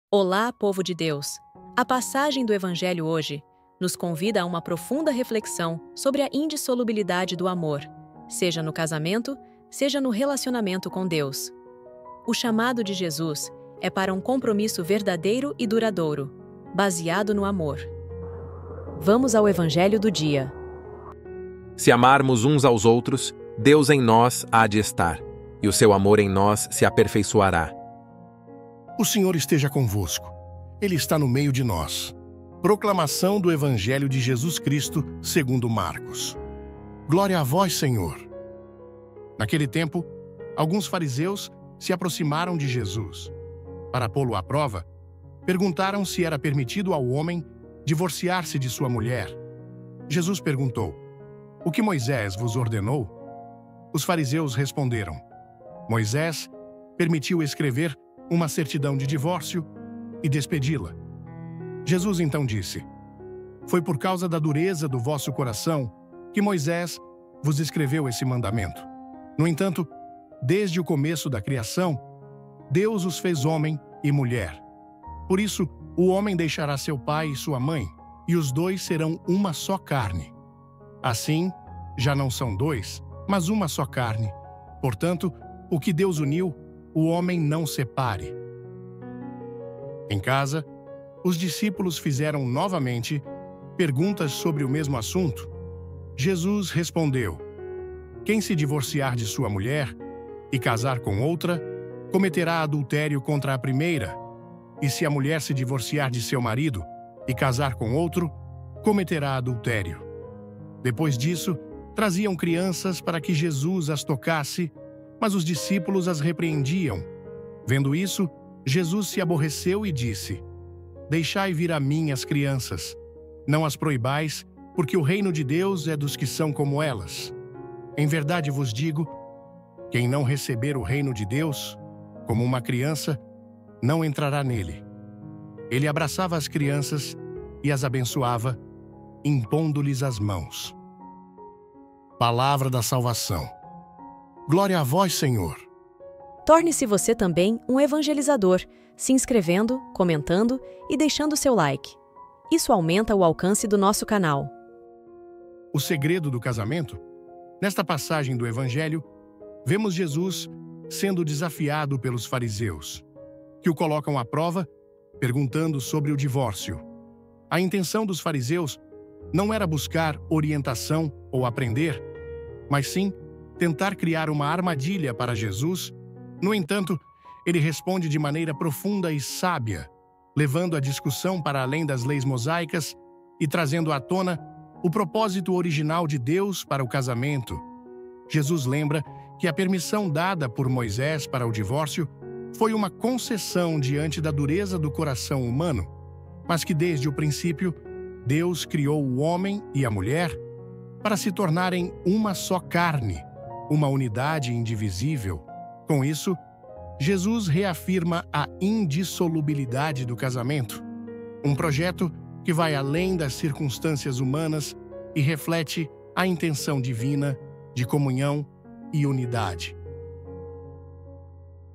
Olá, povo de Deus! A passagem do Evangelho hoje nos convida a uma profunda reflexão sobre a indissolubilidade do amor, seja no casamento, seja no relacionamento com Deus. O chamado de Jesus é para um compromisso verdadeiro e duradouro, baseado no amor. Vamos ao Evangelho do dia. Se amarmos uns aos outros, Deus em nós há de estar, e o seu amor em nós se aperfeiçoará. O Senhor esteja convosco. Ele está no meio de nós. Proclamação do Evangelho de Jesus Cristo, segundo Marcos. Glória a vós, Senhor. Naquele tempo, alguns fariseus se aproximaram de Jesus. Para pô-lo à prova, perguntaram se era permitido ao homem divorciar-se de sua mulher. Jesus perguntou: "O que Moisés vos ordenou?" Os fariseus responderam: "Moisés permitiu escrever uma certidão de divórcio e despedi-la." Jesus então disse: "Foi por causa da dureza do vosso coração que Moisés vos escreveu esse mandamento. No entanto, desde o começo da criação, Deus os fez homem e mulher. Por isso, o homem deixará seu pai e sua mãe, e os dois serão uma só carne. Assim, já não são dois, mas uma só carne. Portanto, o que Deus uniu, o homem não separe." Em casa, os discípulos fizeram novamente perguntas sobre o mesmo assunto. Jesus respondeu: "Quem se divorciar de sua mulher e casar com outra, cometerá adultério contra a primeira. E se a mulher se divorciar de seu marido e casar com outro, cometerá adultério." Depois disso, traziam crianças para que Jesus as tocasse, mas os discípulos as repreendiam. Vendo isso, Jesus se aborreceu e disse: "Deixai vir a mim as crianças. Não as proibais, porque o reino de Deus é dos que são como elas. Em verdade vos digo, quem não receber o reino de Deus, como uma criança, não entrará nele." Ele abraçava as crianças e as abençoava, impondo-lhes as mãos. Palavra da salvação. Glória a vós, Senhor. Torne-se você também um evangelizador, se inscrevendo, comentando e deixando seu like. Isso aumenta o alcance do nosso canal. O segredo do casamento? Nesta passagem do Evangelho, vemos Jesus sendo desafiado pelos fariseus, que o colocam à prova, perguntando sobre o divórcio. A intenção dos fariseus não era buscar orientação ou aprender, mas sim tentar criar uma armadilha para Jesus. No entanto, ele responde de maneira profunda e sábia, levando a discussão para além das leis mosaicas e trazendo à tona o propósito original de Deus para o casamento. Jesus lembra que a permissão dada por Moisés para o divórcio foi uma concessão diante da dureza do coração humano, mas que desde o princípio, Deus criou o homem e a mulher para se tornarem uma só carne, uma unidade indivisível. Com isso, Jesus reafirma a indissolubilidade do casamento, um projeto que vai além das circunstâncias humanas e reflete a intenção divina de comunhão e unidade.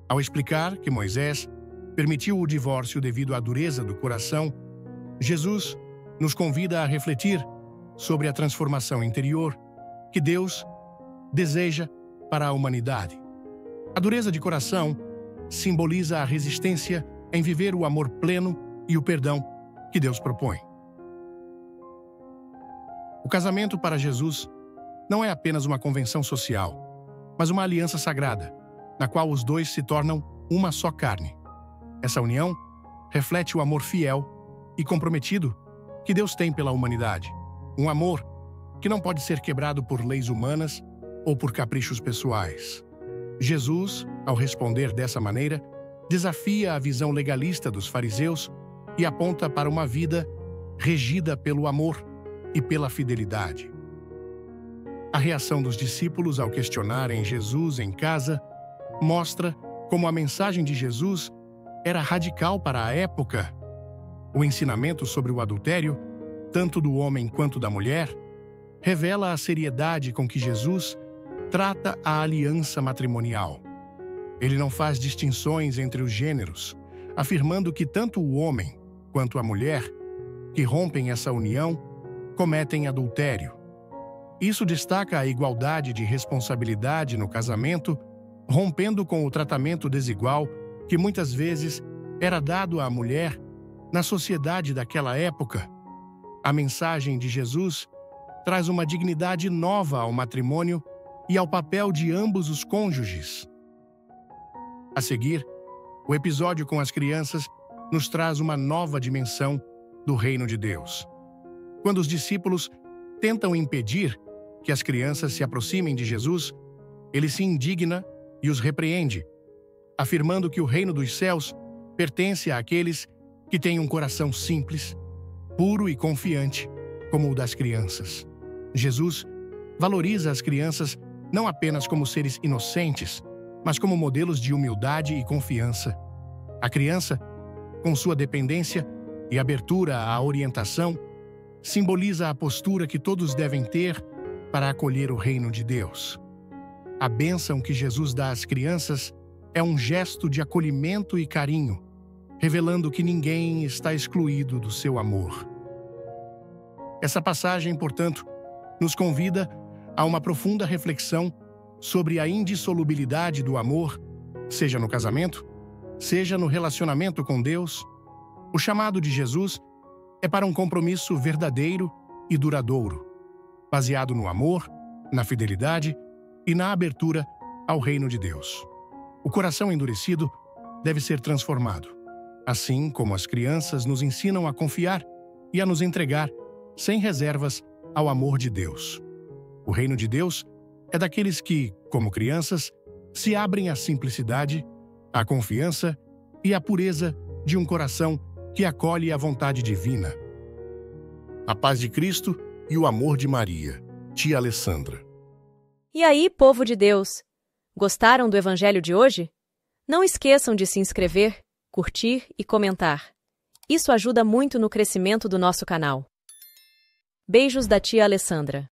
Ao explicar que Moisés permitiu o divórcio devido à dureza do coração, Jesus nos convida a refletir sobre a transformação interior que Deus deseja para a humanidade. A dureza de coração simboliza a resistência em viver o amor pleno e o perdão que Deus propõe. O casamento para Jesus não é apenas uma convenção social, mas uma aliança sagrada, na qual os dois se tornam uma só carne. Essa união reflete o amor fiel e comprometido que Deus tem pela humanidade. Um amor que não pode ser quebrado por leis humanas ou por caprichos pessoais. Jesus, ao responder dessa maneira, desafia a visão legalista dos fariseus e aponta para uma vida regida pelo amor e pela fidelidade. A reação dos discípulos ao questionarem Jesus em casa mostra como a mensagem de Jesus era radical para a época. O ensinamento sobre o adultério, tanto do homem quanto da mulher, revela a seriedade com que Jesus trata a aliança matrimonial. Ele não faz distinções entre os gêneros, afirmando que tanto o homem quanto a mulher que rompem essa união cometem adultério. Isso destaca a igualdade de responsabilidade no casamento, rompendo com o tratamento desigual que muitas vezes era dado à mulher na sociedade daquela época. A mensagem de Jesus traz uma dignidade nova ao matrimônio e ao papel de ambos os cônjuges. A seguir, o episódio com as crianças nos traz uma nova dimensão do reino de Deus. Quando os discípulos tentam impedir que as crianças se aproximem de Jesus, ele se indigna e os repreende, afirmando que o reino dos céus pertence àqueles que têm um coração simples, puro e confiante, como o das crianças. Jesus valoriza as crianças não apenas como seres inocentes, mas como modelos de humildade e confiança. A criança, com sua dependência e abertura à orientação, simboliza a postura que todos devem ter para acolher o reino de Deus. A bênção que Jesus dá às crianças é um gesto de acolhimento e carinho, revelando que ninguém está excluído do seu amor. Essa passagem, portanto, nos convida a uma profunda reflexão sobre a indissolubilidade do amor, seja no casamento, seja no relacionamento com Deus. O chamado de Jesus é para um compromisso verdadeiro e duradouro, baseado no amor, na fidelidade e na abertura ao reino de Deus. O coração endurecido deve ser transformado, assim como as crianças nos ensinam a confiar e a nos entregar, sem reservas, ao amor de Deus. O reino de Deus é daqueles que, como crianças, se abrem à simplicidade, à confiança e à pureza de um coração que acolhe a vontade divina. A paz de Cristo e o amor de Maria, tia Alessandra. E aí, povo de Deus, gostaram do Evangelho de hoje? Não esqueçam de se inscrever, curtir e comentar. Isso ajuda muito no crescimento do nosso canal. Beijos da tia Alessandra.